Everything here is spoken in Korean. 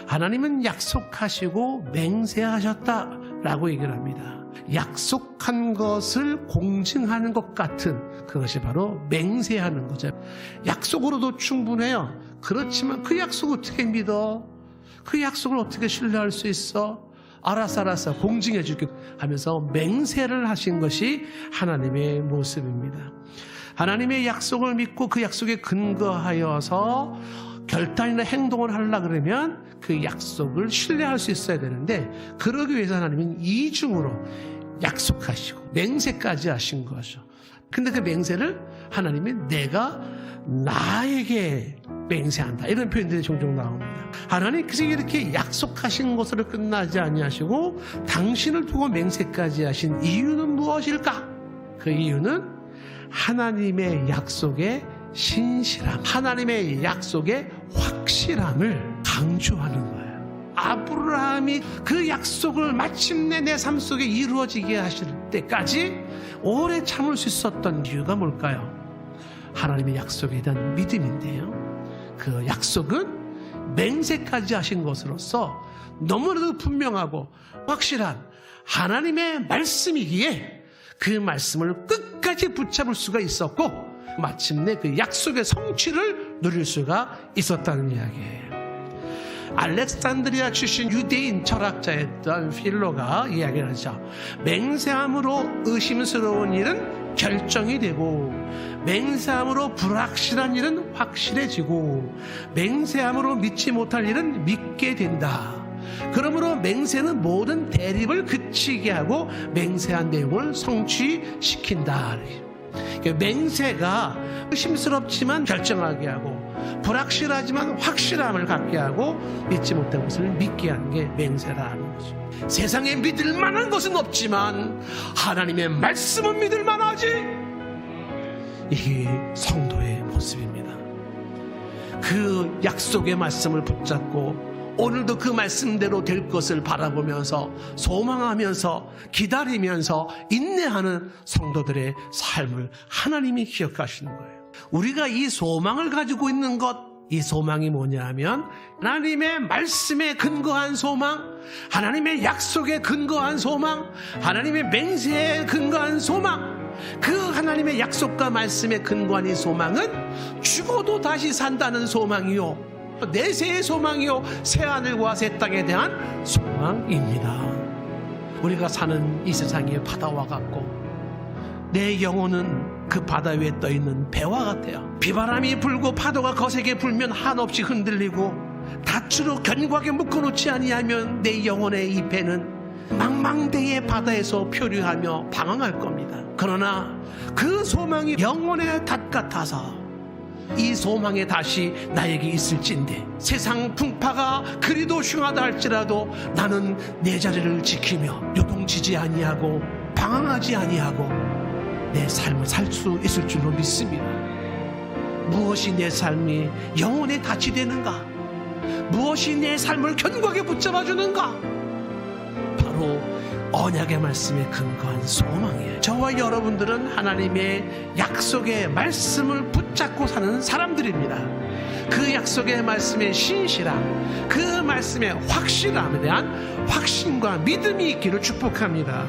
하나님은 약속하시고 맹세하셨다라고 얘기를 합니다. 약속한 것을 공증하는 것 같은 그것이 바로 맹세하는 거죠. 약속으로도 충분해요. 그렇지만 그 약속을 어떻게 믿어? 그 약속을 어떻게 신뢰할 수 있어? 알았어 공증해 줄게 하면서 맹세를 하신 것이 하나님의 모습입니다. 하나님의 약속을 믿고 그 약속에 근거하여서 결단이나 행동을 하려고 그러면 그 약속을 신뢰할 수 있어야 되는데, 그러기 위해서 하나님은 이중으로 약속하시고 맹세까지 하신 거죠. 근데 그 맹세를 하나님이 내가 나에게 맹세한다, 이런 표현들이 종종 나옵니다. 하나님께서 이렇게 약속하신 것으로 끝나지 아니하시고 당신을 두고 맹세까지 하신 이유는 무엇일까? 그 이유는 하나님의 약속의 신실함, 하나님의 약속의 확실함을 강조하는 거예요. 아브라함이 그 약속을 마침내 내 삶 속에 이루어지게 하실 때까지 오래 참을 수 있었던 이유가 뭘까요? 하나님의 약속에 대한 믿음인데요. 그 약속은 맹세까지 하신 것으로서 너무나도 분명하고 확실한 하나님의 말씀이기에 그 말씀을 끝까지 붙잡을 수가 있었고, 마침내 그 약속의 성취를 누릴 수가 있었다는 이야기예요. 알렉산드리아 출신 유대인 철학자였던 필로가 이야기를 하죠. 맹세함으로 의심스러운 일은 결정이 되고, 맹세함으로 불확실한 일은 확실해지고, 맹세함으로 믿지 못할 일은 믿게 된다. 그러므로 맹세는 모든 대립을 그치게 하고 맹세한 내용을 성취시킨다. 맹세가 의심스럽지만 결정하게 하고, 불확실하지만 확실함을 갖게 하고, 믿지 못한 것을 믿게 하는 게 맹세라는 거죠. 세상에 믿을 만한 것은 없지만 하나님의 말씀은 믿을 만하지. 이게 성도의 모습입니다. 그 약속의 말씀을 붙잡고 오늘도 그 말씀대로 될 것을 바라보면서 소망하면서 기다리면서 인내하는 성도들의 삶을 하나님이 기억하시는 거예요. 우리가 이 소망을 가지고 있는 것, 이 소망이 뭐냐면 하나님의 말씀에 근거한 소망, 하나님의 약속에 근거한 소망, 하나님의 맹세에 근거한 소망, 그 하나님의 약속과 말씀에 근거한 이 소망은 죽어도 다시 산다는 소망이요, 내세의 소망이요, 새하늘과 새 땅에 대한 소망입니다. 우리가 사는 이 세상의 바다와 같고, 내 영혼은 그 바다 위에 떠있는 배와 같아요. 비바람이 불고 파도가 거세게 불면 한없이 흔들리고, 닻으로 견고하게 묶어놓지 아니하면 내 영혼의 이 배는 망망대해 바다에서 표류하며 방황할 겁니다. 그러나 그 소망이 영혼의 닷 같아서 이 소망의 닷이 나에게 있을진데, 세상 풍파가 그리도 흉하다 할지라도 나는 내 자리를 지키며 요동치지 아니하고 방황하지 아니하고 내 삶을 살 수 있을 줄로 믿습니다. 무엇이 내 삶이 영혼의 닷이 되는가? 무엇이 내 삶을 견고하게 붙잡아주는가? 바로 언약의 말씀에 근거한 소망이에요. 저와 여러분들은 하나님의 약속의 말씀을 붙잡고 사는 사람들입니다. 그 약속의 말씀의 신실함, 그 말씀의 확실함에 대한 확신과 믿음이 있기를 축복합니다.